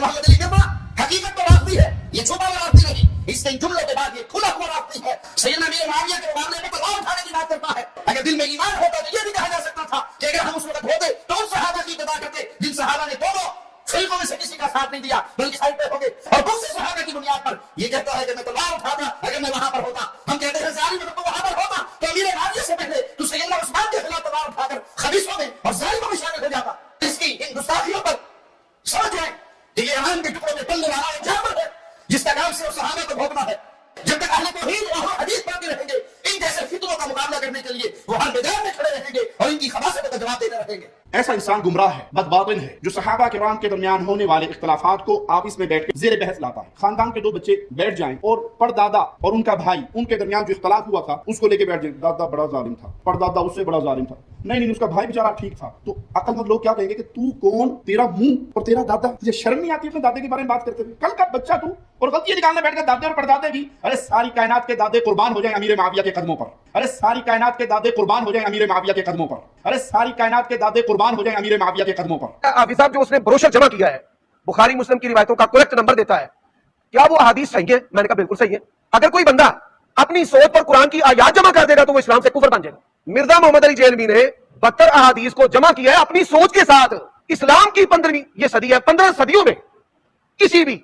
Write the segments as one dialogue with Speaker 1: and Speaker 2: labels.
Speaker 1: मोहम्मद अली गिरना हकीकत तो रास्ती है, ये छुपा हुआ रास्ती नहीं। इसके इन जुमलों के बाद ये खुला हुआ रास्ती है। सैयदना अमीर मुआविया के मामले में तलवार उठाने की बात करता है। अगर दिल में ईमान होता तो ये भी कहा जा सकता था कि अगर हम उस वक्त होते तो उन सहाबा की इत्तबा करते जिन सहाबा ने दोनों फिल्मों में से किसी का साथ नहीं दिया बल्कि साइड पे हो गए, और दूसरे सहाबा की बुनियाद पर ये कहता है कि मैं तलवार उठाता अगर मैं वहां पर होता। हम कहते हैं जालिम अगर तो वहां पर होता तो अमीर मुआविया से पहले तो सैयदना उस्मान के खिलाफ तलवार उठाकर खबीसों में और जालिमों में शामिल हो जाता। इसकी इन गुस्ताखियों पर समझ जाए कि ये ईमान के टुकड़ों में पलने वाला एक जानवर है जिसका काम सिर्फ सहाबा को भोगना है। जब तक अहले तौहीद और हदीस पढ़ते रहेंगे इन जैसे फितनों का मुकाबला करने के लिए वो हर मैदान में खड़े रहेंगे और इनकी खबासत का जवाब देते रहेंगे।
Speaker 2: ऐसा इंसान गुमराह है, बदबातिन है, जो सहाबा किराम के दरमियान होने वाले इख्तलाफात को आपस में बैठ कर जेर बहस लाता है। खानदान के दो बच्चे बैठ जाएं और परदादा और उनका भाई उनके दरमियान जो इख्तलाफ हुआ था उसको लेके बैठ जाएं, दादा बड़ा जालिम था, परदादा उससे बड़ा जालिम था, नहीं उसका भाई बेचारा ठीक था। तो अक्लमंद लोग क्या कहेंगे कि तू कौन, तेरा मुंह और तेरा दादा, तुझे शर्म नहीं आती अपने दादे के बारे में बात करते हुए? कल का बच्चा तू और गलती निकालने बैठ कर दादे और परदादे भी। अरे सारी कायनात के दादे कुर्बान हो जाए अमीर मुआविया के कदमों पर। अरे सारी कायनात के दादे कुर्बान हो जाए अमीर मुआविया के कदमों पर। अरे सारी कायनात के दादे कुर्बान हो जाए अमीर मुआविया के कदमों पर।
Speaker 3: हाफिज साहब जो उसने ब्रोशर जमा किया है बुखारी मुस्लिम की रिवायतों का करेक्ट नंबर देता है, क्या वो हदीस सही है? मैंने कहा बिल्कुल सही है। अगर कोई बंदा अपनी सोच पर कुरान की आयात जमा कर देगा तो वो इस्लाम से कुफर बन जाएगा। मिर्जा मोहम्मद अली जेलवी ने 72 अहादीस को जमा किया है अपनी सोच के साथ। इस्लाम की 15वीं ये सदी है, 15 सदियों में किसी भी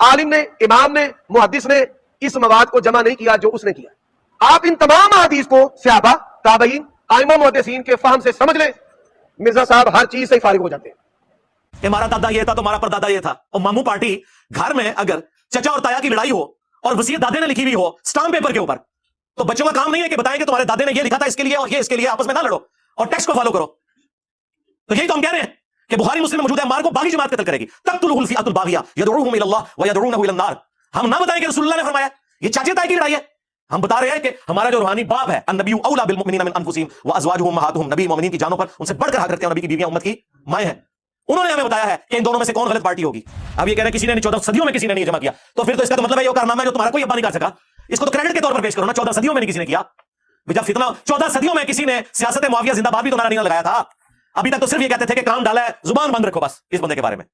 Speaker 3: आलिम ने, इमाम ने, मुहद्दिस ने इस मवाद को जमा नहीं किया जो उसने किया। आप इन तमाम अहादीस को सहाबा, ताबईन, आइमा, मुहद्दिसीन के फहम से समझ लें, मिर्जा साहब हर चीज से फारिग हो जाते हैं।
Speaker 4: हमारा दादा ये था तो हमारा परदादा ये था। और मामू पार्टी घर में अगर चचा और ताया की लड़ाई हो और वसीयत दादे ने लिखी हुई हो स्टाम्प पेपर के ऊपर, तो बच्चों का काम नहीं है कि बताएं कि तुम्हारे दादे ने ये लिखा था इसके लिए और ये इसके लिए, आपस में ना लड़ो और टेक्स्ट को फॉलो करो। तो यही तो हम कह रहे हैं कि बुखारी मुस्लिम में मौजूद है, अम्मार को बागी जमात कत्ल करेगी, तक़्तुलुहुल फ़िअतुल बागिया यदउहुम इलल्लाह व यदउनहु इलन नार। हम ना बताएं कि रसूलुल्लाह ने फरमाया ये चाचे ताए की लड़ाई है। हम बता रहे हैं कि हमारा जो रूहानी बाप है, अन्नबिय्यु औला बिल मुमिनीना मिन अनफुसिहिम व अज़वाजुहुम उम्महातुहुम, नबी मोमिनीन की जानों पर उनसे बढ़कर हक रखते हैं, नबी की बीवियां उम्मत की माएं हैं। उन्होंने हमें बताया है कि इन दोनों में से कौन गलत पार्टी होगी। अब ये कह रहे हैं किसी ने 14 सदियों में किसी ने नहीं जमा किया, तो फिर तो इसका तो मतलब है ये कारनामा है जो तुम्हारा कोई अब्बा नहीं कर सका। इसको तो क्रेडिट के तौर पर पेश करो ना, 14 सदियों में नहीं किसी ने किया। जब फितना 14 सदियों में किसी ने सियासत मुआविया जिंदाबाद भी तो नारा नहीं लगाया था। अभी तक तो सिर्फ ये कहते थे कि काम डाला है, जुबान बंद रखो बस इस बंदे के बारे में।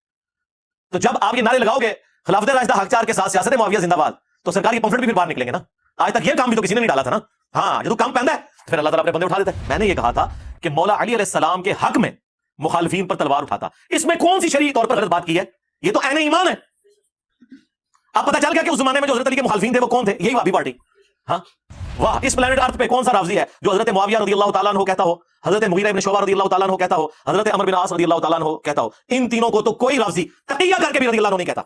Speaker 4: तो जब आप ये नारे लगाओगे खिलाफत राशिदा हकचार के साथ सियासत मुआविया जिंदाबाद, तो सरकार के पंफलेट भी फिर बाहर निकलेंगे ना। आज तक ये काम भी तो किसी ने नहीं डाला था ना। हाँ, जो काम पहनता है फिर अल्लाह ताला अपने बंदे उठा देता है। मैंने ये कहा था कि मौला अली अलैहिस्सलाम के हक में मुखालिफिन पर तलवार उठाता, इसमें कौन सी शरई तौर पर गलत बात की है? ये तो ऐने ईमान है। अब पता चल गया कि उस जमाने में जो हजरत अली के मुखालिफिन थे वो कौन थे? यही वाबी पार्टी। हाँ वाह, इस प्लेनेट अर्थ पे कौन सा राफ़ज़ी है जो हजरत मुआविया रज़ियल्लाहु ताला अन्हु कहता हो, हजरत मुगीरा इब्न शुअबा रज़ियल्लाहु ताला अन्हु कहता हो, हजरत अमर बिन आस रज़ियल्लाहु ताला अन्हु कहता हो? इन तीनों को तो कोई राफ़ज़ी तकिया करके भी रज़ियल्लाहु नहीं कहता।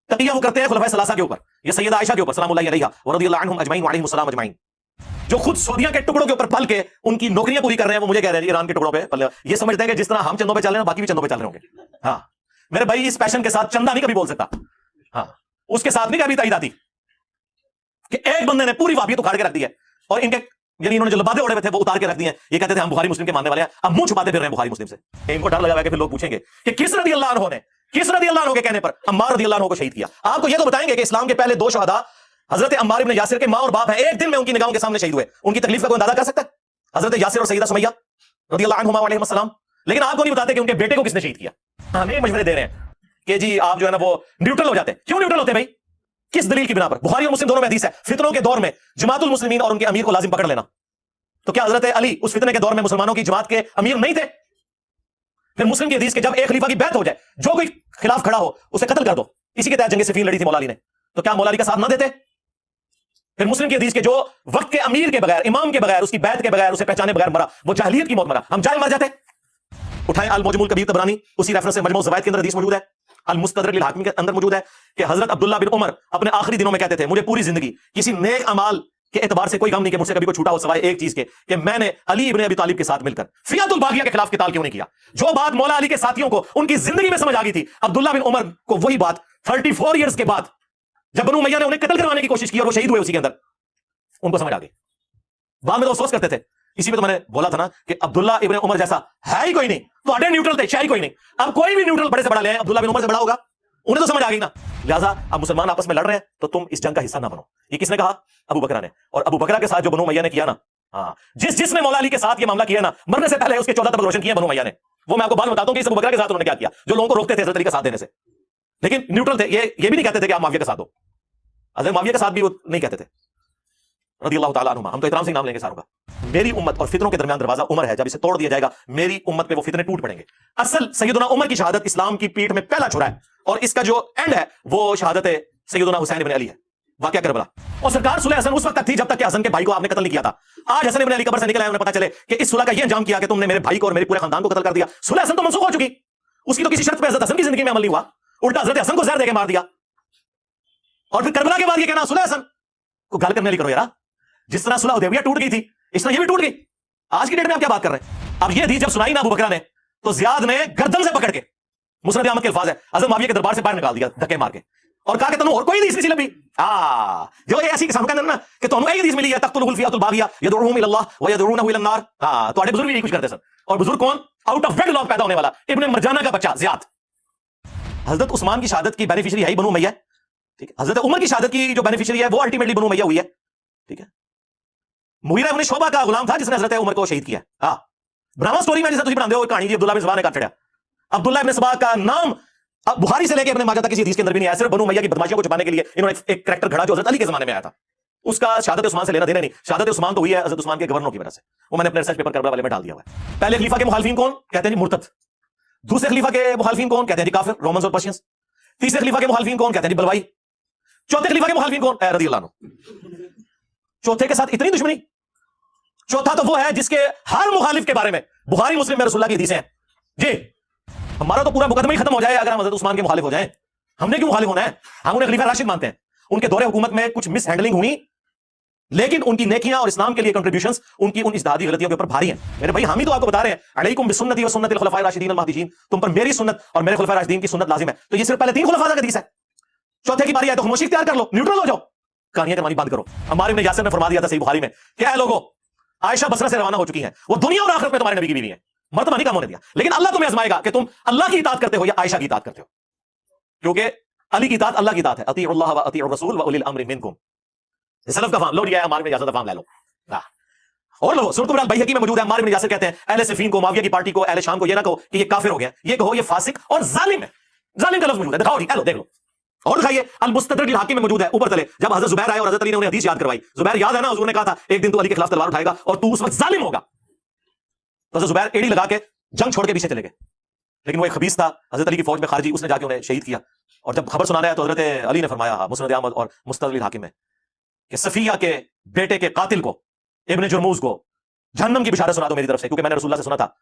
Speaker 4: तकिया वो करते हैं खुलफाए सलासा के ऊपर, ये सैयदा आयशा के ऊपर सलामुल्लाहि अलैहा व रज़ियल्लाहु अन्हुम अजमईन व अलैहिमुस्सलाम अजमईन, जो खुद सऊदिया के टुकड़ों के ऊपर पल के उनकी नौकरियां पूरी कर रहे हैं। वो मुझे कह रहे हैं ईरान के टुकड़ों पे पल, ये समझते हैं कि जिस तरह हम चंदों पे चल रहे हैं बाकी भी चंदों पे चल रहे होंगे। हाँ मेरे भाई, इस पैशन के साथ चंदा नहीं कभी बोल सकता। हाँ उसके साथ नहीं कभी ताईद आती कि एक बंदे ने पूरी वाबियत उखाड़ के रख दी है और इनके यानी इन्होंने जो लबादे ओढ़े हुए थे वो उतार के रख दिए हैं। ये कहते थे हम बुखारी मुस्लिम के मानने वाले हैं, अब मुंह छुपाते फिर रहे हैं बुखारी मुस्लिम से। इनको डर लगा हुआ है कि फिर लोग पूछेंगे कि किस रज़ियल्लाहु अन्हु ने, किस रज़ियल्लाहु अन्हु के कहने पर अम्मार रज़ियल्लाहु अन्हु को शहीद किया। आपको ये तो बताएंगे कि इस्लाम के पहले 2 शहदा हजरत अम्मार इब्न यासिर के मां और बाप हैं, एक दिन में उनकी निगाहों के सामने शहीद हुए। उनकी तकलीफ का कोई अंदाजा कर सकता है? हजरत यासिर और सैयदा सुमैया रज़ियल्लाहु अन्हुमा व अलैहिमुस्सलाम। लेकिन आपको नहीं बताते कि उनके बेटे को किसने शहीद किया। हमें मशवरे दे रहे हैं कि जी आप जो है ना वो न्यूट्रल हो जाते हैं। क्यों न्यूट्रल होते हैं भाई? किस दलील की बिना पर? बुखारी और मुस्लिम दोनों में हदीस है, फितनों के दौर में जमातुल मुस्लिमीन और उनके अमीर को लाजिम पकड़ लेना। तो क्या हजरत अली उस फितने के दौर में मुसलमानों की जमात के अमीर नहीं थे? फिर मुस्लिम की हदीस के जब एक खलीफा की बैत हो जाए, जो कोई खिलाफ खड़ा हो उसे कत्ल कर दो। इसी के तहत जंग सिफीन लड़ी थी मौला अली ने, तो क्या मौला अली का साथ ना देते? फिर मुस्लिम की हदीस के जो वक्त के अमीर के बगैर, इमाम के बगैर, उसकी बैत के बगैर, उसे पहचाने बगैर मरा, वो जाहिलियत की मौत मरा, हम जाहिल मर जाते। उठाएं अल मुजमुल कबीर तबरानी, उसी रेफरेंस से मजमू ज़वाइद के अंदर हदीस मौजूद है, अल मुस्तदरक लिल हाकिम के अंदर मौजूद है कि हजरत अब्दुल्ला बिन उमर अपने आखिरी दिनों में कहते थे मुझे पूरी जिंदगी किसी नेक अमाल के एतबार से कोई गम नहीं कि मुझसे कभी कोई छूटा हो, सिवाय एक चीज के कि मैंने अली इब्न अबी तालिब के साथ मिलकर फियातुल बागिया के खिलाफ किताल क्यों नहीं किया। जो बात मौला अली के साथियों को उनकी जिंदगी में समझ आ गई थी, अब्दुल्ला बिन उमर को वही बात 34 इयर्स के बाद जब बनु उमैया ने उन्हें कत्ल करवाने की कोशिश की और वो शहीद हुए उसी के अंदर, उनको समझ आ गई। बाद में तो अफसोस करते थे। इसी में तो मैंने बोला था ना कि अब्दुल्ला इब्न उमर जैसा है ही कोई नहीं, तो अडे न्यूट्रल थे, शाही कोई नहीं। अब कोई भी न्यूट्रल बड़े से बड़ा ले आए, अब्दुल्ला बिन उमर से बड़ा होगा, उन्हें तो समझ आ गई ना। लिहाजा अब मुसलमान आपस में लड़ रहे हैं तो तुम इस जंग का हिस्सा ना बनो। ये किसने कहा? अबू बकरा ने। और अबू बकरा के साथ जो बनु उमैया ने किया ना, हाँ जिसने मौला अली के साथ ये मामला किया ना, मरने से पहले उसके 14 तबक रोशन किए बनु उमैया ने, वो मैं आपको बाद में बताता हूं कि इस अबू बकरा के साथ उन्होंने क्या किया, जो लोगों को रोकते थे हज़रत अली का साथ देने से। लेकिन न्यूट्रल थे, ये भी नहीं कहते थे कि आप माविया का साथ दो। हज़रत माविया का साथ भी वो नहीं कहते थे रज़ी अल्लाह ताला अन्हुमा। हम तो इतराम से नाम लेंगे सारों का। मेरी उम्मत और फितरों के दरमियान दरवाजा उमर है, जब इसे तोड़ दिया जाएगा मेरी उम्मत पे वो फितने टूट पड़ेंगे। असल सैयदना उमर की शहादत इस्लाम की पीठ में पहला छुरा है, और इसका जो एंड है वो शहादत सैयदना हुसैन इब्न अली है, वाक़या करबला। और सरकार सुलह हसन उस वक्त तक थी जब तक कि हसन के भाई को आपने कत्ल नहीं किया था। आज हसन इब्न अली कब्र से निकल आए, उन्हें पता चले कि इस सुलह का ये अंजाम किया कि तुमने मेरे भाई को और मेरे पूरे खानदान को कत्ल कर दिया। सुलह हसन तो मनसूख हो चुकी, उसकी तो किसी शर्त पे हज़रत हसन की जिंदगी में अमल नहीं हुआ, उल्टा हज़रत हसन को जहर देके मार दिया। और फिर करबला के बाद ये कहना सुलह हसन को गल करने करो यार, जिस तरह सुलह हुदैबिया टूट गई थी इस तरह ये भी टूट गई। आज की डेट में आप क्या बात कर रहे हैं? अब ये हदीस जब सुनाई ना अबू बकरा ने, तो ज़ियाद ने गर्दन से पकड़ के, मुस्नद अहमद के अल्फाज है, हज़रत माविया के दरबार से बाहर निकाल दिया धक्के मार के, और कहा कि तुम और कोई हदीस नहीं लभी। जो ये ऐसी किस्म का ना कि तुम एक हदीस मिली है तख्तुल खुलफियातुल बागिया यदउहum इलल्लाह व यदउनहु इलन नार। तुम्हारे बुजुर्ग भी यही कुछ करते सर। और बुजुर्ग कौन? आउट ऑफ वेडलॉक पैदा होने वाला इब्न मरजाना का बच्चा ज़ियाद। हज़रत उस्मान की शहादत की बेनिफिशियरी है बनु उमय्या, ठीक है। हज़रत उमर की शहादत की जो बेनिफिशियरी है वो अल्टीमेटली बनु उमय्या हुई है, ठीक है। मुगीरा इब्न शोबा का गुलाम था जिसने हज़रत उमर को शहीद किया। ड्रामा स्टोरी में जैसे तुम बनाते हो कहानी जी अब्दुल्लाह बिन सबा ने काट छड़ा। अब्दुल्लाह इब्न सबा का नाम अब बुखारी से लेके अपने माजा तक किसी हदीस के अंदर भी नहीं आया, सिर्फ बनु उमय्या की बदमाशियों को छुपाने के लिए इन्होंने एक कैरेक्टर घड़ा जो हज़रत अली के जमाने में आया था। उसका शहादत उस्मान से लेना देना नहीं, शहादत उस्मान तो हुई है हज़रत उस्मान के गवर्नर की वजह से, वो मैंने अपने रिसर्च पेपर करबला वाले में डाल दिया हुआ है। पहले खलीफा के मुखालिफिन कौन? कहते हैं जी मुर्तद। दूसरे खलीफा के मुखालिफिन कौन? कहते हैं जी काफिर, रोमन्स और पर्शियंस। तीसरे खलीफा के मुखालिफिन कौन? कहते हैं जी बलवाई। चौथे खलीफा के मुखालिफिन कौन? रज़ियल्लाहु अन्हु। चौथे के साथ इतनी दुश्मनी। चौथा तो वो है जिसके हर मुखालिफ के बारे में बुखारी मुस्लिम में रसूलुल्लाह की हदीसें हैं जी। हमारा तो पूरा मुकदमा ही खत्म हो जाए अगर हम हज़रत उस्मान के मुखालिफ हो जाएं। हमने क्यों मुखालिफ होना है? हम उन्हें खलीफा राशिद मानते हैं। उनके दौरे हुकूमत में कुछ मिस हैंडलिंग हुई, लेकिन उनकी नेकियां और इस्लाम के लिए कंट्रीब्यूशंस उनकी उन इज्तिहादी गलतियों के ऊपर भारी हैं। मेरे भाई हामी तो आपको बता रहे हैं अलैकुम बिसुन्नती व सुन्नतिल खुलफाए राशिदीन अल महदीयीन, तुम पर मेरी सुन्नत और मेरे खुलफाए राशिदीन की सुन्नत लाजिम है। तो ये सिर्फ पहले 3 खुलफा का हदीस है। चौथे की बारी आए तो खामोशी इख्तियार कर लो, न्यूट्रल हो जाओ, कहानियां करवानी बंद करो। अम्मार इब्न यासिर ने फरमा दिया था सही बुखारी में, क्या है लोगों, आयशा बसरा से रवाना हो चुकी हैं, वो दुनिया और आखिरत में तुम्हारे नबी की बीवी है, मर्तबा नहीं कम होने दिया। लेकिन अल्लाह तुम्हें आजमाएगा कि तुम अल्लाह की इताअत करते हो या आयशा की इताअत करते हो, क्योंकि अली की इताअत अल्लाह की इताअत है। अतीउल्लाह व अतीउर रसूल व उलिल अम्रि मिनकुम। सलफ का फार्म लो लिया है, अम्मार इब्न यासिर का फार्म ले लो। और लो सूरत बैहकी में मौजूद है, अम्मार इब्न यासिर कहते हैं अहले सिफीन को, माविया की पार्टी को, अहले शाम को ये ना कहो कि ये काफिर हो गया, ये कहो ये फासिक और जालिम है। जालिम का लफ्ज मौजूद है, दिखाओ लो, देख लो। और दिखाइए अल मुस्तदरक हाकिम में मौजूद है ऊपर तले, जब हज़रत जुबैर आए और हज़रत अली ने उन्हें हदीस याद करवाई। जुबैर याद है ना, हुजूर ने कहा था एक दिन तू अली के खिलाफ तलवार उठाएगा और तू उस वक्त जालिम होगा। तो हज़रत जुबैर एड़ी लगा के जंग छोड़ के पीछे चले गए, लेकिन वो एक खबीस था हज़रत अली की फौज में खारजी, उसने जाके उन्हें शहीद किया। और जब खबर सुनाना है तो हज़रत अली ने फरमाया मुस्नद अहमद और मुस्तदरक हाकिम में कि सफिया के बेटे के कातिल को, इब्न जुरमूज को जहन्नम की बिशारत सुना दो मेरी तरफ से, क्योंकि मैंने रसूलुल्लाह से सुना था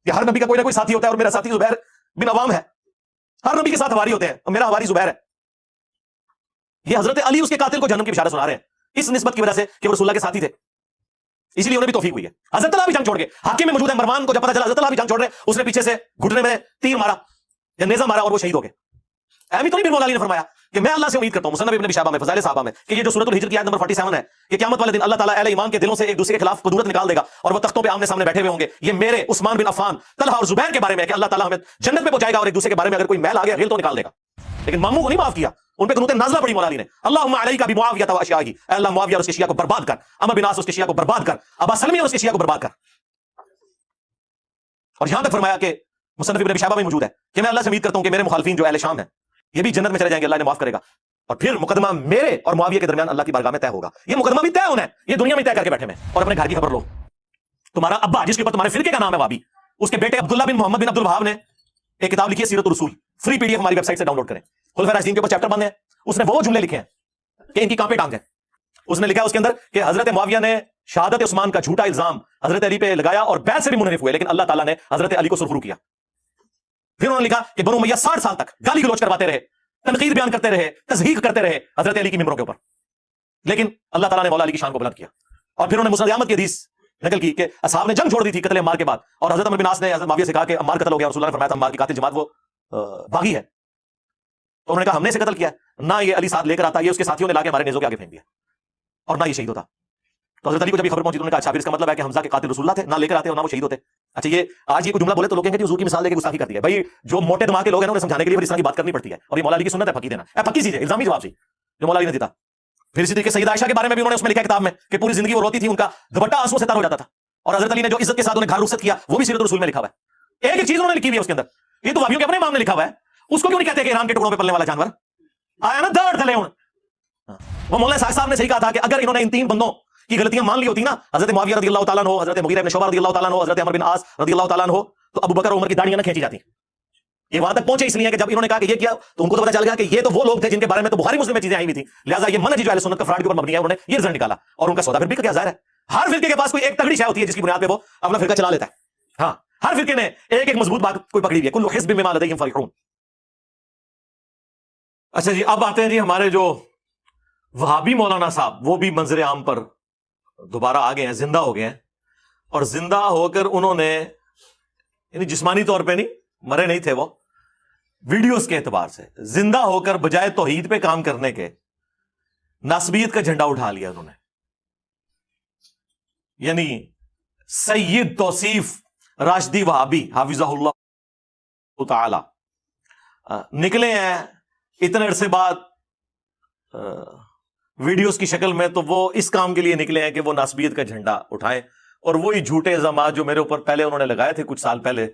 Speaker 4: कि हर नबी का कोई ना कोई साथी होता है और मेरा साथी जुबैर बिन अवाम है। हर नबी के साथ हवारी होते हैं और मेरा हवारी जुबैर है। ये हजरत अली उसके कातिल को जन्नत की बिशारत सुना रहे हैं इस निस्बत की वजह से कि वो रसूलुल्लाह के साथी थे, इसलिए उन्हें भी तौफीक हुई है। हजरत अली भी जंग छोड़ गए, हाकिम में मौजूद है, मरवान को जब पता चला हजरत अली भी जंग छोड़ रहे, उसने पीछे से घुटने में तीर मारा या नेजा मारा और वो शहीद हो गए। अहमी तो नहीं बिन मौला अली ने फरमाया कि मैं अल्लाह से उम्मीद करता हूं, मुसन्नफ इब्न शाबा में फज़ाइल साहबा में, कि ये जो सूरतुल हिज्र की आयत नंबर 47 है कि क़यामत वाले दिन अल्लाह ताला अहले ईमान के दिलों से एक दूसरे के खिलाफ कुदरत निकाल देगा और वो तख्तों पे आमने सामने बैठे हुए होंगे। ये मेरे उस्मान बिन अफ़ान, तलहा और जुबैर के बारे में है कि अल्लाह ताला हमें जन्नत में पहुंचाएगा और एक दूसरे के बारे में अगर कोई मैल आ गया गिल तो निकाल देगा। लेकिन मामू को नहीं माफ किया, उन पे कुनूत नाज़िला पड़ी मौला अली ने, अल्लाहुम्मा अलैका बिमुआविया व अशियाही, अल्लाह मुआविया और उसके शिया को बर्बाद कर, अमर बिन आस उसके शिया को बर्बाद कर, अबा सलमी और उसके शिया को बर्बाद कर। और यहां तक फरमाया कि मुसन्नफ इब्न शाबा में मौजूद है कि मैं अल्लाह से उम्मीद करता हूं कि मेरे मुखालिफिन जो अहले शाम है ये भी जन्नत में चले जाएंगे, अल्लाह ने माफ करेगा। और फिर मुकदमा मेरे और मुआविया के दरमियान अल्लाह की बारगाह में तय होगा। ये मुकदमा भी तय होना है, ये दुनिया में तय करके बैठे हैं। और अपने घर की खबर लो, तुम्हारा अब्बा जिसके ऊपर तुम्हारे फिरके का नाम है वाबी, उसके बेटे अब्दुल्लाह बिन मोहम्मद बिन अब्दुल वहाब ने एक किताब लिखी है सीरतुर रसूल, फ्री पीडीएफ हमारी वेबसाइट से डाउनलोड करें। खुलफाए राशिदीन के ऊपर चैप्टर बंद है, उसने वो जुमले लिखे हैं कि इनकी कहां पे टांग है। उसने लिखा है उसके अंदर कि हजरत मुआविया ने शहादत उस्मान का झूठा इल्जाम हजरत अली पे लगाया और बैत से भी मुनहरिफ हुए, लेकिन अल्लाह ताला ने हजरत अली को सुरखरू किया। फिर उन्होंने लिखा कि बनु उमय्या 60 साल तक गाली गलौज करवाते रहे, तनकीद बयान करते रहे, तज़हीक करते रहे हजरत अली की मिंबरों के ऊपर, लेकिन अल्लाह ताला ने मौला अली की शान को बुलंद किया। और फिर उन्होंने मुस्नद अहमद की हदीस नकल की कि असहाब ने जंग छोड़ दी थी कत्ल अम्मार के बाद, और हजरत अमर बिन आस ने हजरत मुआविया से कहा कि अम्मार कत्ल हो गया, रसूलुल्लाह ने फरमाया था अम्मार की कातिल जमात वो बागी है। तो उन्होंने कहा हमने इसे कत्ल किया, ना ये अली साथ लेकर आता, ये उसके साथियों ने लाके हमारे नेज़ों के आगे फेंक दिया और ना ये शहीद होता। तो हजरत अली को जब खबर पहुंची तो उन्होंने कहा अच्छा फिर इसका मतलब है कि हमजा के कातिल रसूलुल्लाह थे, ना लेकर आते और ना वो शहीद होते। अच्छा ये आज ये कोई जुमला बोले तो लोग कहेंगे हुजूर की मिसाल लेके गुस्ताखी कर दी है। भाई जो मोटे दिमाग के लोग हैं उन्हें समझाने के लिए इस तरह की बात करनी पड़ती है, और ये मौला अली की सुन्नत है फकी देना, फकी चीज है, इल्जामी जवाब सी जो मौला अली ने दिया। फिर इसी तरीके सैयदा आयशा के बारे में भी उन्होंने उसमें लिखा किताब में कि पूरी जिंदगी वो रोती थी, उनका दुपट्टा आंसुओं से तर हो जाता था, और हजरत अली ने जो इज्जत के साथ उन्हें घर रुखसत किया वो भी सीरत रसूल में लिखा हुआ है। एक एक चीज उन्होंने लिखी हुई है उसके अंदर। ये तो वाबियों के अपने इमाम ने लिखा हुआ है, اس کو کیوں نہیں کہتے کہ ایران کے ٹکڑوں پہ پلنے والا جانور آیا نا دڑ تھلے ہوں. وہ مولانا اسحاق صاحب نے صحیح کہا تھا کہ اگر انہوں نے ان تین بندوں کی غلطیاں مان لی ہوتی نا, حضرت معاویہ رضی اللہ تعالیٰ عنہ, حضرت مغیرہ بن شعبہ رضی اللہ تعالیٰ عنہ, حضرت عمر بن عاص رضی اللہ تعالیٰ عنہ, تو ابو بکر اور عمر کی داڑیاں نہ کھینچی جاتی. یہ وہاں تک پہنچے اس لیے کہ جب انہوں نے کہا کہ یہ کیا تو ان کو تو پتہ چل گیا کہ یہ تو وہ لوگ تھے جن کے بارے میں تو بخاری مسلم میں چیزیں آئی ہوئی تھی, لہٰذا یہ منہج جو اہل سنت کا فراڈ کے اوپر مبنی ہے, انہوں نے یہ رزلٹ نکالا اور ان کا سودا پھر بک گیا. ظاہر ہے ہر فرقے کے پاس کوئی ایک تگڑی شے ہوتی ہے جس کی بنیاد پہ وہ اپنا فرقہ چلا لیتا ہے. ہاں, ہر فرقے نے ایک ایک مضبوط بات کوئی پکڑی ہوئی ہے. کل حزب بما لدیہم فرحون. اچھا جی, اب آتے ہیں جی ہمارے جو وہابی مولانا صاحب, وہ بھی منظر عام پر دوبارہ آ گئے ہیں, زندہ ہو گئے ہیں. اور زندہ ہو کر انہوں نے, یعنی جسمانی طور پہ نہیں, مرے نہیں تھے وہ, ویڈیوز کے اعتبار سے زندہ ہو کر بجائے توحید پہ کام کرنے کے ناسبیت کا جھنڈا اٹھا لیا انہوں نے. یعنی سید توصیف راشدی وہابی حافظہ اللہ تعالی نکلے ہیں اتنے عرصے بعد ویڈیوز کی شکل میں, تو وہ اس کام کے لیے نکلے ہیں کہ وہ ناسبیت کا جھنڈا اٹھائیں اور وہی جھوٹے الزامات جو میرے اوپر پہلے انہوں نے لگائے تھے کچھ سال پہلے,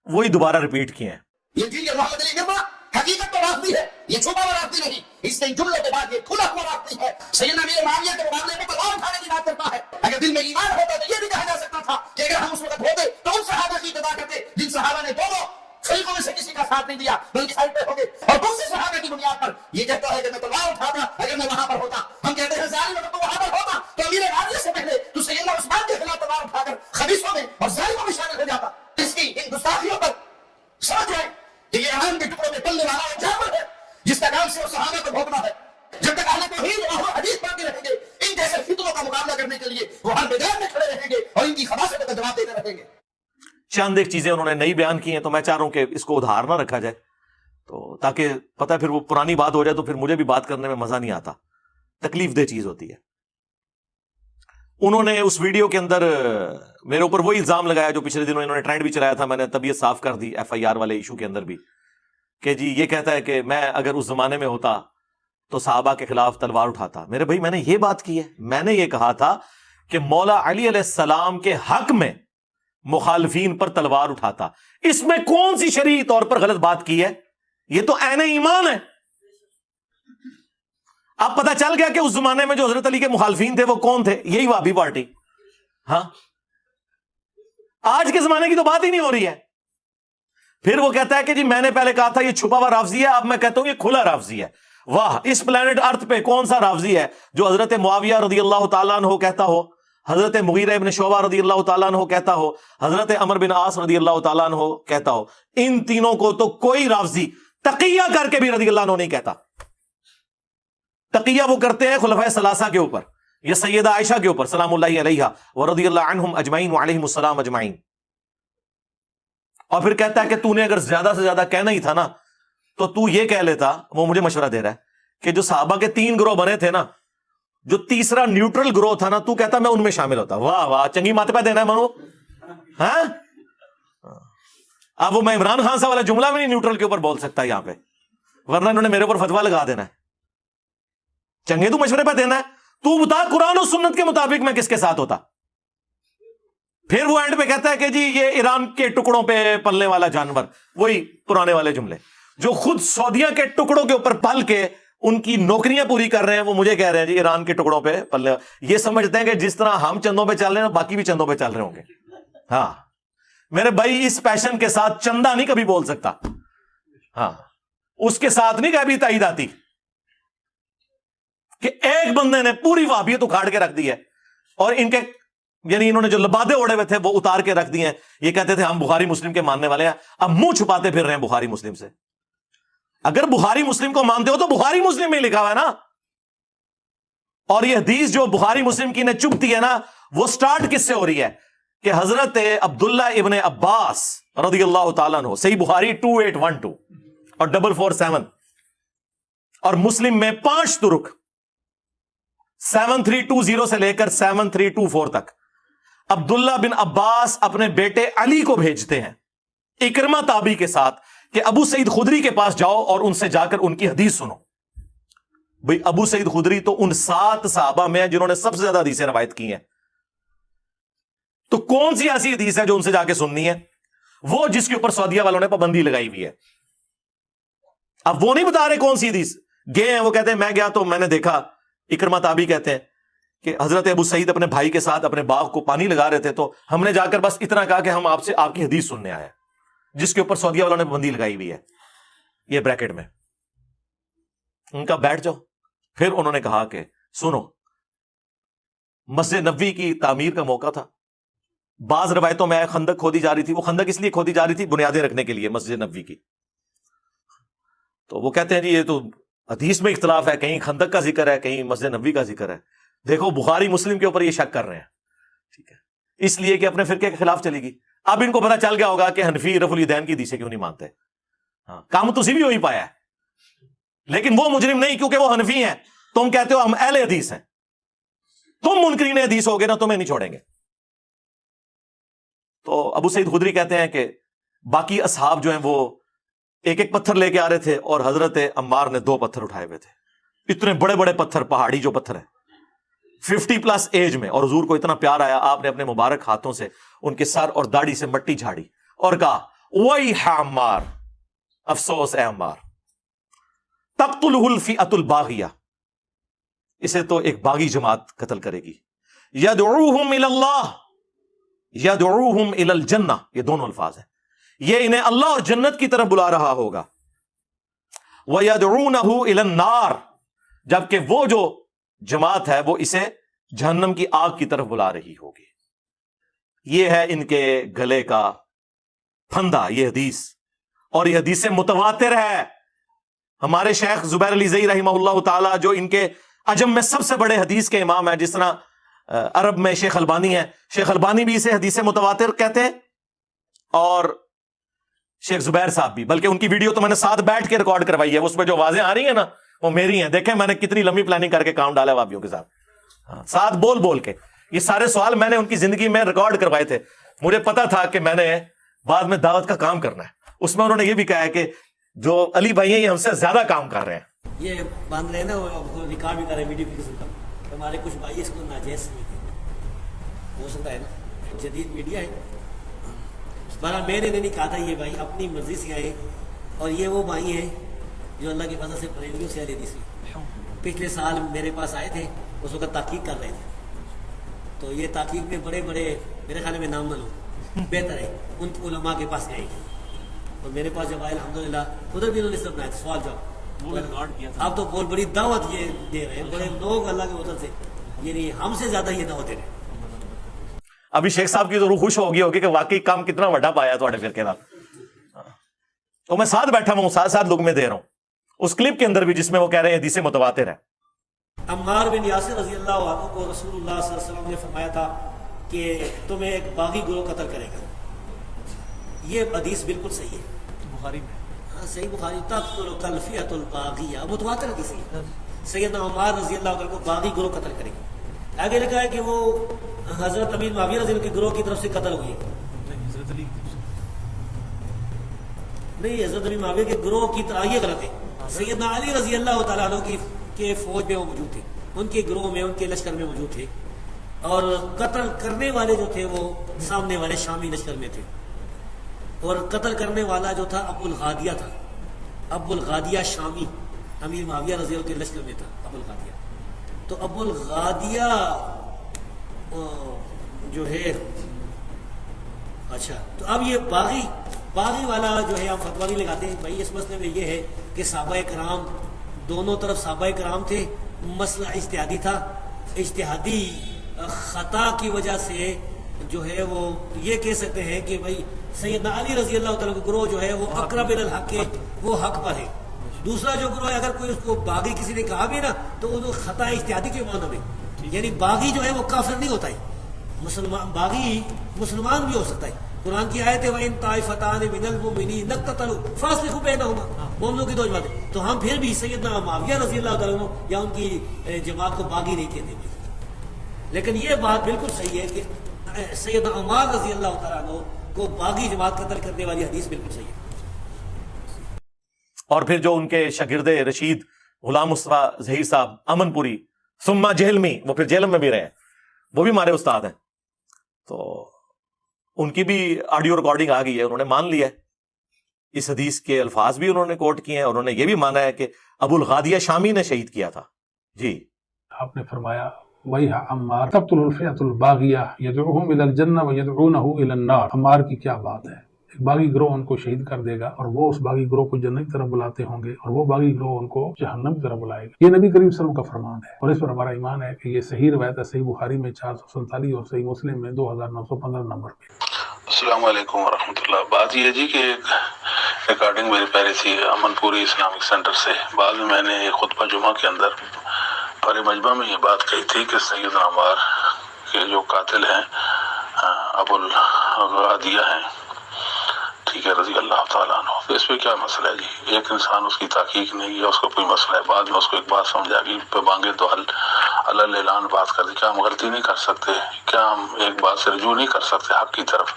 Speaker 4: وہی دوبارہ ریپیٹ کیے ہیں.
Speaker 1: یہ جی محمد علی گرما حقیقت تو رافضی ہے, یہ چھپا ہوا رافضی نہیں. اس نے جملوں کے بعد یہ کھلا ہوا رافضی ہے. سیدنا امیر معاویہ کے معاملے میں تلوار اٹھانے کی بات کرتا ہے. اگر دل میں ایمان ہوتا تو یہ بھی کہا جا سکتا تھا کہ اگر ہم اس وقت ہوتے تو ان صحابہ کی اتباع کرتے جن صحابہ نے دونوں فریقوں میں سے کسی کا ساتھ نہیں دیا بلکہ سائڈ پہ ہو گئے. اور کون سے صحابہ کی بنیاد پر یہ کہتا ہے کہ میں تلوار اٹھاتا اگر میں وہاں پر ہوتا. ہم کہتے ہیں ظالم اگر تو وہاں پر ہوتا تو امیر معاویہ سے پہلے تو سیدنا عثمان کے خلاف تلوار اٹھا کر خبیثوں میں اور ظالموں میں شامل ہو جاتا. اس کی ان گستاخیوں پر سمجھ جائیں کہ یہ ایران کے ٹکڑوں میں پلنے والا ایک جانور ہے جس کا نام صرف صحابہ کو بھونکنا ہے. جب تک اہل توحید اور حدیث پڑھتے رہیں گے ان جیسے فتنوں کا مقابلہ کرنے کے لیے وہ ہر میدان میں کھڑے رہیں گے اور ان کی خباثت کا جواب دیتے رہیں گے.
Speaker 4: چند ایک چیزیں انہوں نے نئی بیان کی ہیں, تو میں چاہ رہا ہوں کہ اس کو ادھار نہ رکھا جائے, تو تاکہ پتہ پھر وہ پرانی بات ہو جائے تو پھر مجھے بھی بات کرنے میں مزہ نہیں آتا, تکلیف دہ چیز ہوتی ہے. انہوں نے اس ویڈیو کے اندر میرے اوپر وہی الزام لگایا جو پچھلے دنوں انہوں نے ٹرینڈ بھی چلایا تھا, میں نے طبیعت صاف کر دی FIR والے ایشو کے اندر بھی, کہ جی یہ کہتا ہے کہ میں اگر اس زمانے میں ہوتا تو صحابہ کے خلاف تلوار اٹھاتا. میرے بھائی میں نے یہ بات کی ہے, میں نے یہ کہا تھا کہ مولا علی علیہ السلام کے حق میں مخالفین پر تلوار اٹھاتا. اس میں کون سی شرعی طور پر غلط بات کی ہے؟ یہ تو عین ایمان ہے. اب پتہ چل گیا کہ اس زمانے میں جو حضرت علی کے مخالفین تھے وہ کون تھے, یہی وہابی پارٹی. ہاں, آج کے زمانے کی تو بات ہی نہیں ہو رہی ہے. پھر وہ کہتا ہے کہ جی میں نے پہلے کہا تھا یہ چھپا ہوا رافضی ہے, اب میں کہتا ہوں یہ کھلا رافضی ہے. واہ, اس پلانٹ ارتھ پہ کون سا رافضی ہے جو حضرت معاویہ رضی اللہ تعالیٰ عنہ کہتا ہو, حضرت مغیرہ ابن شعبہ رضی اللہ تعالیٰ عنہ کہتا ہو, حضرت عمر بن عاص رضی اللہ تعالیٰ عنہ کہتا ہو. ان تینوں کو تو کوئی رافضی تقیہ کر کے بھی رضی اللہ عنہ نہیں کہتا. تقیہ وہ کرتے ہیں خلفائے ثلاثہ کے اوپر یا سیدہ عائشہ کے اوپر سلام اللہ علیہا ورضی اللہ عنہم اجمعین وعلیہم السلام اجمعین. اور پھر کہتا ہے کہ تو نے اگر زیادہ سے زیادہ کہنا ہی تھا نا تو تو یہ کہہ لیتا, وہ مجھے مشورہ دے رہا ہے کہ جو صحابہ کے 3 گروہ بنے تھے نا, جو تیسرا نیوٹرل گروہ تھا نا, تو کہتا میں ان میں شامل ہوتا. واہ واہ, چنگی مات پہ دینا ہے منو. ہاں, اب وہ میں عمران خان صاحب والا جملہ بھی نہیں نیوٹرل کے اوپر بول سکتا یہاں پہ, ورنہ انہوں نے میرے اوپر فتوا لگا دینا ہے. چنگے تو مشورے پہ دینا ہے, تو بتا قرآن و سنت کے مطابق میں کس کے ساتھ ہوتا. پھر وہ اینڈ پہ کہتا ہے کہ جی یہ ایران کے ٹکڑوں پہ پلنے والا جانور, وہی پرانے والے جملے جو خود سعودیہ کے ٹکڑوں کے اوپر پل کے ان کی نوکریاں پوری کر رہے ہیں, وہ مجھے کہہ رہے ہیں جی ایران کے ٹکڑوں پہ پلنے. یہ سمجھتے ہیں کہ جس طرح ہم چندوں پہ چل رہے ہیں باقی بھی چندوں پہ چل رہے ہوں گے. ہاں میرے بھائی, اس پیشن کے ساتھ چندہ نہیں کبھی بول سکتا. ہاں, اس کے ساتھ نہیں کبھی تائید آتی کہ ایک بندے نے پوری وہابیت اکھاڑ کے رکھ دی ہے, اور ان کے یعنی انہوں نے جو لبادے اوڑے ہوئے تھے وہ اتار کے رکھ دیے ہیں. یہ کہتے تھے ہم بخاری مسلم کے ماننے والے ہیں, اب منہ چھپاتے پھر رہے ہیں بخاری مسلم سے. اگر بخاری مسلم کو مانتے ہو تو بخاری مسلم میں لکھا ہوا ہے نا. اور یہ حدیث جو بخاری مسلم کی نے چبھتی ہے نا, وہ سٹارٹ کس سے ہو رہی ہے کہ حضرت عبداللہ ابن عباس رضی اللہ تعالیٰ عنہ, صحیح بخاری 2812 اور 447, اور مسلم میں 5 ترک 7320 سے لے کر 7324 تک عبداللہ بن عباس اپنے بیٹے علی کو بھیجتے ہیں اکرمہ تابی کے ساتھ کہ ابو سعید خدری کے پاس جاؤ اور ان سے جا کر ان کی حدیث سنو. بھئی ابو سعید خدری تو ان 7 صحابہ میں ہیں جنہوں نے سب سے زیادہ حدیثیں روایت کی ہیں. تو کون سی ایسی حدیث ہے جو ان سے جا کے سننی ہے؟ وہ جس کے اوپر سعودیہ والوں نے پابندی لگائی ہوئی ہے. اب وہ نہیں بتا رہے کون سی حدیث. گئے ہیں وہ کہتے ہیں میں گیا تو میں نے دیکھا, اکرمہ تابعی کہتے ہیں کہ حضرت ابو سعید اپنے بھائی کے ساتھ اپنے باغ کو پانی لگا رہے تھے, تو ہم نے جا کر بس اتنا کہا کہ ہم آپ سے آپ کی حدیث سننے آئے, جس کے اوپر سعودیہ والوں نے پابندی لگائی ہوئی ہے یہ بریکٹ میں. ان کا بیٹھ جاؤ. پھر انہوں نے کہا کہ سنو, مسجد نبوی کی تعمیر کا موقع تھا, بعض روایتوں میں خندق کھودی جا رہی تھی. وہ خندق اس لیے کھودی جا رہی تھی بنیادیں رکھنے کے لیے مسجد نبوی کی. تو وہ کہتے ہیں جی یہ تو حدیث میں اختلاف ہے, کہیں خندق کا ذکر ہے کہیں مسجد نبوی کا ذکر ہے. دیکھو بخاری مسلم کے اوپر یہ شک کر رہے ہیں, ٹھیک ہے, اس لیے کہ اپنے فرقے کے خلاف چلے گی. اب ان کو پتا چل گیا ہوگا کہ حنفی رفع الیدین کی حدیثیں کیوں نہیں مانتے. ہاں, کام تو بھی وہی پایا ہے, لیکن وہ مجرم نہیں کیونکہ وہ حنفی ہیں. تم کہتے ہو ہم اہل حدیث ہیں, تم منکرین حدیث ہوگے نا, تمہیں نہیں چھوڑیں گے. تو ابو سعید خدری کہتے ہیں کہ باقی اصحاب جو ہیں وہ ایک ایک پتھر لے کے آ رہے تھے اور حضرت عمار نے 2 پتھر اٹھائے ہوئے تھے. اتنے بڑے بڑے پتھر, پہاڑی جو پتھر ہیں 50+ ایج میں, اور حضور کو اتنا پیار آیا, آپ نے اپنے مبارک ہاتھوں سے ان کے سر اور داڑھی سے مٹی جھاڑی اور کہا وَيْحَ عمار, افسوس اے عمار, تقتلہ الفئۃ الباغیہ, اسے تو ایک باغی جماعت قتل کرے گی. یدعوہم الی اللہ یدعوہم الی الجنہ, یہ دونوں الفاظ ہیں, یہ انہیں اللہ اور جنت کی طرف بلا رہا ہوگا. وَيَدْعُونَهُ إِلَى النَّارِ, جبکہ وہ جو جماعت ہے وہ اسے جہنم کی آگ کی طرف بلا رہی ہوگی. یہ ہے ان کے گلے کا پھندا یہ حدیث, اور یہ حدیث متواتر ہے. ہمارے شیخ زبیر علی زئی رحمہ اللہ تعالی جو ان کے عجم میں سب سے بڑے حدیث کے امام ہیں, جس طرح عرب میں شیخ البانی ہے, شیخ البانی بھی اسے حدیث متواتر کہتے ہیں, اور شیخ زبیر صاحب بھی. بلکہ ان کی ویڈیو تو میں نے ساتھ بیٹھ کے ریکارڈ کروائی ہے, اس میں جو آوازیں آ رہی ہیں نا وہ میری ہیں. دیکھیں میں نے کتنی لمبی پلاننگ کر کے کام ڈالا ہے وابیوں کے ساتھ, ساتھ بول بول کے. یہ سارے سوال میں نے ان کی زندگی میں ریکارڈ کروائے تھے. مجھے پتا تھا کہ میں نے بعد میں دعوت کا کام کرنا ہے. اس میں انہوں نے یہ بھی کہا ہے کہ جو علی بھائی ہیں یہ ہم سے زیادہ کام کر رہے ہیں.
Speaker 5: یہ باندھ رہے ہیں نا, وہ ریکارڈ بھی کر رہے ہیں ویڈیو قسم کا. ہمارے کچھ بھائی اس کو ناجائز سمجھتے, ہو سکتا ہے نا, جدید میڈیا ہے. بہرحال میں نے نہیں کہا تھا, یہ بھائی اپنی مرضی سے آئے, اور یہ وہ بھائی ہیں جو اللہ کی فضل سے بریلیوں سے اہل حدیث ہیں. پچھلے سال میرے پاس آئے تھے, اس وقت تحقیق کر رہے تھے. تو یہ تحقیق میں بڑے بڑے, میرے خیال میں نام نہ لو, بہتر ہے ان علماء کے پاس گئے. اور میرے پاس جب آئے الحمدللہ, ادھر بھی انہوں نے سب بنایا تھا سوال جواب. آپ تو بہت بڑی دعوت یہ دے رہے ہیں, بڑے لوگ اللہ کے فضل سے, یعنی ہم سے زیادہ یہ دعوت دے رہے ہیں.
Speaker 4: ابھی شیخ صاحب کی تو روح خوش ہوگی کہ واقعی کام کتنا بڑا پایا تھوڑے فرقے نال. تو میں ساتھ بیٹھا ہوں, ساتھ ساتھ لوگ میں دے رہا ہوں اس کلپ کے اندر بھی جس میں وہ کہہ رہے ہیں حدیث متواتر ہے.
Speaker 5: عمار بن یاسر رضی اللہ عنہ کو رسول اللہ صلی اللہ علیہ وسلم نے فرمایا تھا کہ تمہیں ایک باغی گروہ قتل کرے گا. یہ حدیث بالکل صحیح ہے, بخاری میں. ہاں صحیح بخاری. تقتل الفئۃ الباغیہ, متواتر حدیث ہے. سیدنا عمار رضی اللہ عنہ کو باغی گروہ قتل کرے گا. آگے لکھا ہے کہ وہ حضرت امیر معاویہ رضی اللہ کے گروہ کی طرف سے قتل ہوئی. نہیں, حضرت امیر معاویہ کے گروہ کی طرح, یہ غلط ہے. سیدنا علی رضی اللہ تعالیٰ عنہ کے فوج میں وہ موجود تھے, ان کے گروہ میں, ان کے لشکر میں موجود تھے. اور قتل کرنے والے جو تھے وہ سامنے والے شامی لشکر میں تھے. اور قتل کرنے والا جو تھا ابو الغادیہ تھا. ابو الغادیہ شامی امیر معاویہ رضی اللہ کے لشکر میں تھا, ابو الغادیہ. تو ابو الغادیہ جو ہے, اچھا, تو اب یہ باغی والا جو ہے ہم فتویٰ نہیں لگاتے ہیں بھائی. اس مسئلے میں یہ ہے کہ صحابہ کرام دونوں طرف صحابہ کرام تھے, مسئلہ اجتہادی تھا. اجتہادی خطا کی وجہ سے جو ہے وہ یہ کہہ سکتے ہیں کہ بھائی سیدنا علی رضی اللہ تعالیٰ کا گروہ جو ہے وہ اقرب الی الحق ہے, وہ حق پر ہے. دوسرا جو گروہ ہے, اگر کوئی اس کو باغی کسی نے کہا بھی نا تو وہ خطا اجتہادی کے معنی میں, یعنی باغی جو ہے وہ کافر نہیں ہوتا ہے. مسلمان باغی مسلمان بھی ہو سکتا ہے. قرآن کی آیت ہے وَإِن طَائِفَتَانِ مِنَ الْمُؤْمِنِينَ اقْتَتَلُوا فَأَصْلِحُوا بَيْنَهُمَا. مومنوں کی دو جماعتیں, تو ہم پھر بھی سیدنا معاویہ رضی اللہ تعالیٰ عنہ یا ان کی جماعت کو باغی نہیں کہتے. لیکن یہ بات بالکل صحیح ہے کہ سیدنا عمار رضی اللہ تعالیٰ عنہ کو باغی جماعت قتل کرنے والی حدیث بالکل صحیح ہے.
Speaker 4: اور پھر جو ان کے شاگرد رشید غلام مصطفیٰ ظہیر صاحب امن پوری ثم جہلمی, وہ پھر جیلم میں بھی رہے ہیں, وہ بھی ہمارے استاد ہیں. تو ان کی بھی آڈیو ریکارڈنگ آ گئی ہے, انہوں نے مان لیا ہے. اس حدیث کے الفاظ بھی انہوں نے کوٹ کیے ہیں اور انہوں نے یہ بھی مانا ہے کہ ابو الغادیہ شامی نے شہید کیا تھا. جی
Speaker 6: آپ نے فرمایا وَيْحَ عَمَّارَ تَقْتُلُ الْفِئَةُ الْبَاغِيَةَ يَدْعُوهُمْ إِلَى الْجَنَّةِ وَيَدْعُونَهُ إِلَى النَّارِ. عمار کی کیا بات ہے، ایک باغی گروہ ان کو شہید کر دے گا اور وہ اس باغی گروہ کو جنت کی طرف بلاتے ہوں گے اور وہ باغی گروہ ان کو جہنم کی طرف بلائے گا. یہ نبی کریم صلی اللہ علیہ وسلم کا فرمان ہے اور اس پر ہمارا ایمان ہے کہ یہ صحیح روایت ہے، صحیح بخاری میں 447 اور صحیح مسلم میں 2915 نمبر پہ.
Speaker 7: السلام علیکم ورحمۃ اللہ. بات یہ ہے جی کہ ایک ریکارڈنگ میری پہلے تھی امن پوری اسلامک سینٹر سے. بعد میں نے ایک خطبہ جمعہ کے اندر پر مجمع میں یہ بات کہی تھی کہ سیدنا عمار کے جو قاتل ہیں ابو الغادیہ ہیں، ٹھیک ہے، رضی اللہ تعالیٰ عنہ. تو اس پہ کیا مسئلہ ہے جی؟ ایک انسان اس کی تحقیق نہیں کیا، اس کو کوئی مسئلہ ہے، بعد میں اس کو ایک بات سمجھ آ گئی پہ مانگے تو حل اللہ اعلان بات کر دی. کیا ہم غلطی نہیں کر سکتے؟ کیا ہم ایک بات سے رجوع نہیں کر سکتے حق کی طرف؟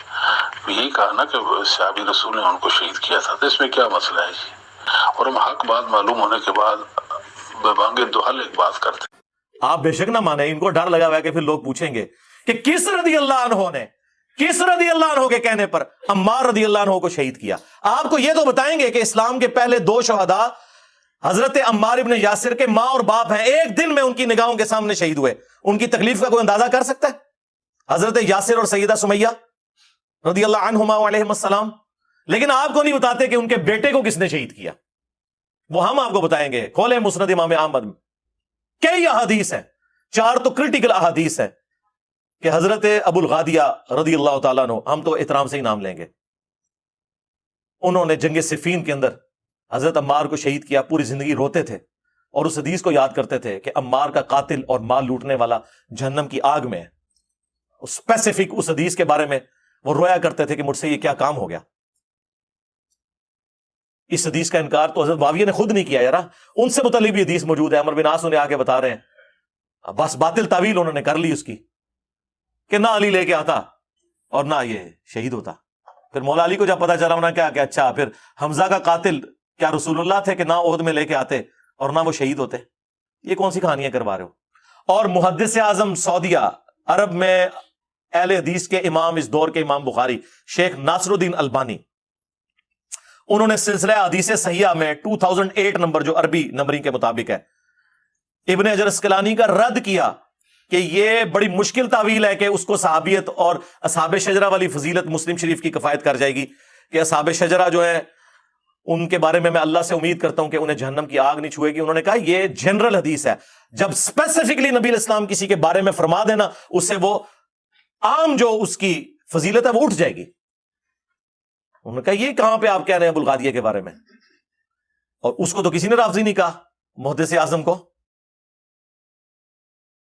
Speaker 7: یہی کہا نا کہ صحابی رسول نے ان کو شہید کیا تھا. تو اس میں کیا مسئلہ ہے جی؟ اور ہم حق بات معلوم ہونے کے بعد بے مانگے تو حل ایک بات کرتے.
Speaker 4: آپ بے شک نہ مانیں، ان کو ڈر لگا ہوا ہے کہ پھر لوگ پوچھیں گے کہ کس رضی اللہ عنہ نے، کس رضی اللہ عنہ کے کہنے پر عمار رضی اللہ عنہ کو شہید کیا. آپ کو یہ تو بتائیں گے کہ اسلام کے پہلے 2 شہداء حضرت عمار ابن یاسر کے ماں اور باپ ہیں، ایک دن میں ان کی نگاہوں کے سامنے شہید ہوئے. ان کی تکلیف کا کوئی اندازہ کر سکتا ہے؟ حضرت یاسر اور سیدہ سمیہ رضی اللہ عنہما علیہم السلام. لیکن آپ کو نہیں بتاتے کہ ان کے بیٹے کو کس نے شہید کیا. وہ ہم آپ کو بتائیں گے. کھولیں مسند امام احمد میں کئی احادیث ہیں، 4 تو کرٹیکل احادیث ہیں کہ حضرت ابو الغادیہ رضی اللہ تعالیٰ عنہ، ہم تو احترام سے ہی نام لیں گے، انہوں نے جنگ صفین کے اندر حضرت عمار کو شہید کیا. پوری زندگی روتے تھے اور اس حدیث کو یاد کرتے تھے کہ عمار کا قاتل اور مال لوٹنے والا جہنم کی آگ میں ہے. اسپیسیفک اس حدیث کے بارے میں وہ رویا کرتے تھے کہ مجھ سے یہ کیا کام ہو گیا. اس حدیث کا انکار تو حضرت معاویہ نے خود نہیں کیا. یار ان سے متعلق بھی حدیث موجود ہے، عمر بن عاص انہیں آ کے بتا رہے ہیں. بس باطل تعویل انہوں نے کر لی اس کی کہ نہ علی لے کے آتا اور نہ یہ شہید ہوتا. پھر مولا علی کو جب پتا چلا انہوں نے کیا کہ اچھا پھر حمزہ کا قاتل کیا رسول اللہ تھے کہ نہ عہد میں لے کے آتے اور نہ وہ شہید ہوتے. یہ کون سی کہانیاں کروا رہے ہو؟ اور محدث اعظم سعودیہ عرب میں اہل حدیث کے امام، اس دور کے امام بخاری شیخ ناصر الدین البانی، انہوں نے سلسلہ حدیث صحیحہ میں 2008 نمبر جو عربی نمبرنگ کے مطابق ہے، ابن حجر اسقلانی کا رد کیا کہ یہ بڑی مشکل تعویل ہے کہ اس کو صحابیت اور اصحاب شجرہ والی فضیلت مسلم شریف کی کفایت کر جائے گی کہ اصحاب شجرہ جو ہیں ان کے بارے میں اللہ سے امید کرتا ہوں کہ انہیں جہنم کی آگ نہیں چھوئے گی. انہوں نے کہا یہ جنرل حدیث ہے، جب اسپیسیفکلی نبی الاسلام کسی کے بارے میں فرما دینا اس سے وہ عام جو اس کی فضیلت ہے وہ اٹھ جائے گی. انہوں نے کہا یہ کہاں پہ آپ کہہ رہے ہیں ابو الغادیہ کے بارے میں؟ اور اس کو تو کسی نے رافضی نہیں کہا، محدث اعظم کو.